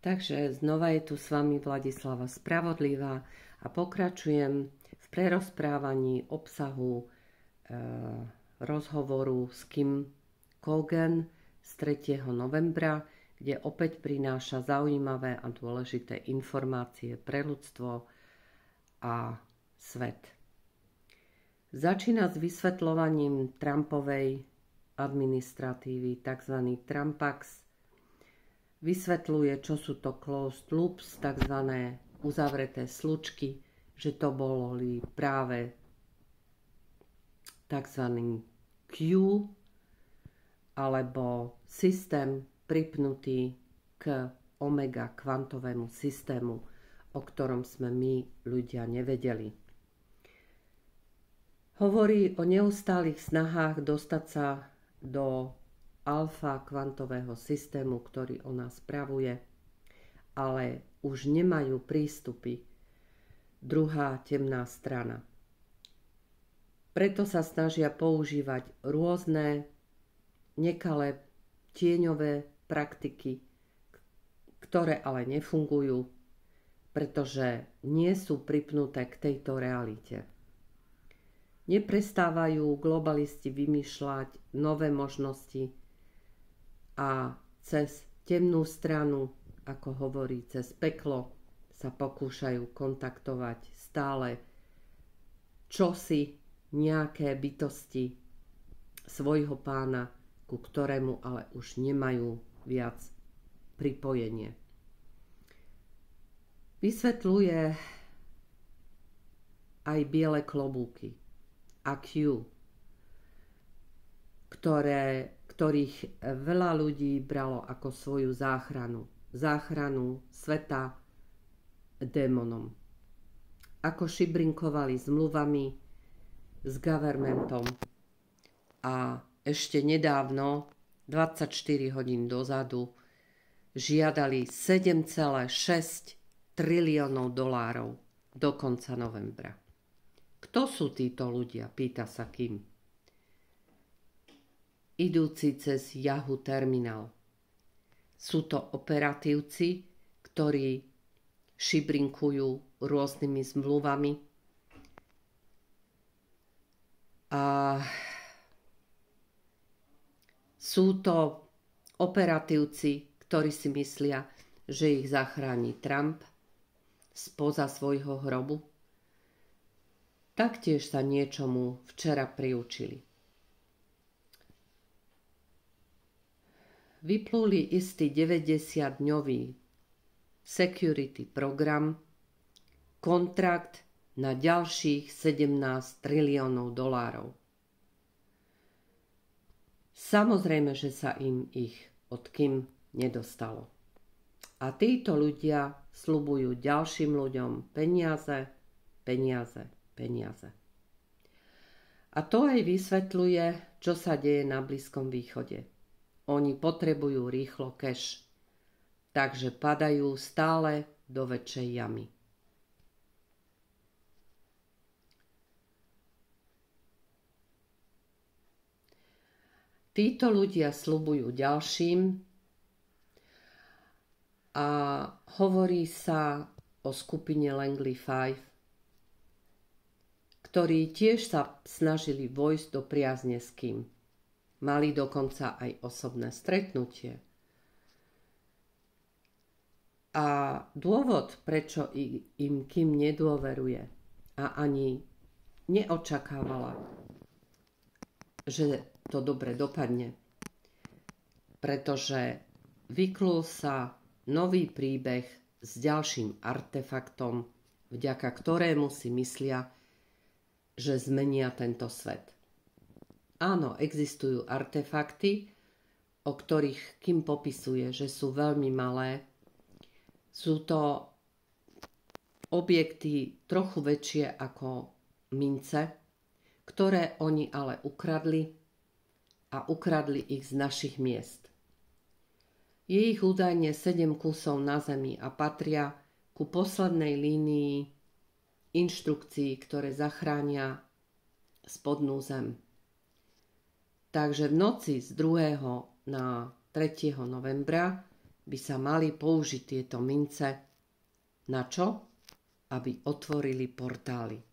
Takže znova je tu s vami Vladislava Spravodlivá a pokračujem v prerozprávaní obsahu rozhovoru s Kim Kogan z 3. novembra, kde opäť prináša zaujímavé a dôležité informácie pre ľudstvo a svet. Začína s vysvetľovaním Trumpovej administratívy, tzv. Trumpax. Vysvetľuje, čo sú to closed loops, tzv. Uzavreté slučky, že to boli práve tzv. Q alebo systém pripnutý k omega kvantovému systému, o ktorom sme my ľudia nevedeli. Hovorí o neustálých snahách dostať sa do alfa kvantového systému, ktorý ona spravuje, ale už nemajú prístupy druhá temná strana. Preto sa snažia používať rôzne nekalé tieňové praktiky, ktoré ale nefungujú, pretože nie sú pripnuté k tejto realite. Neprestávajú globalisti vymýšľať nové možnosti a cez temnú stranu, ako hovorí, cez peklo sa pokúšajú kontaktovať stále čosi, nejaké bytosti svojho pána, ku ktorému ale už nemajú viac pripojenie. Vysvetľuje aj biele klobúky a Q, ktorých veľa ľudí bralo ako svoju záchranu sveta démonom. Ako šibrinkovali zmluvami s governmentom a ešte nedávno, 24 hodín dozadu, žiadali 7,6 triliónov dolárov do konca novembra. Kto sú títo ľudia? Pýta sa Kim. Idúci cez Yahoo terminál. Sú to operatívci, ktorí šibrinkujú rôznymi zmluvami a sú to operatívci, ktorí si myslia, že ich zachráni Trump spoza svojho hrobu. Taktiež sa niečomu včera priučili. Vypluli istý 90-dňový security program, kontrakt na ďalších 17 triliónov dolárov. Samozrejme, že sa im ich od Kim nedostalo. A títo ľudia sľubujú ďalším ľuďom peniaze. A to aj vysvetľuje, čo sa deje na Blízkom východe. Oni potrebujú rýchlo cash, takže padajú stále do väčšej jamy. Títo ľudia sľubujú ďalším a hovorí sa o skupine Langley 5, ktorí tiež sa snažili vojsť do priazne s Kim. Mali dokonca aj osobné stretnutie. A dôvod, prečo im Kim nedôveruje a ani neočakávala, že to dobre dopadne, pretože vyklul sa nový príbeh s ďalším artefaktom, vďaka ktorému si myslia, že zmenia tento svet. Áno, existujú artefakty, o ktorých Kim popisuje, že sú veľmi malé. Sú to objekty trochu väčšie ako mince, ktoré oni ale ukradli a ukradli ich z našich miest. Je ich údajne 7 kusov na zemi a patria ku poslednej línii inštrukcií, ktoré zachránia spodnú zem. Takže v noci z 2. na 3. novembra by sa mali použiť tieto mince. Na čo? Aby otvorili portály.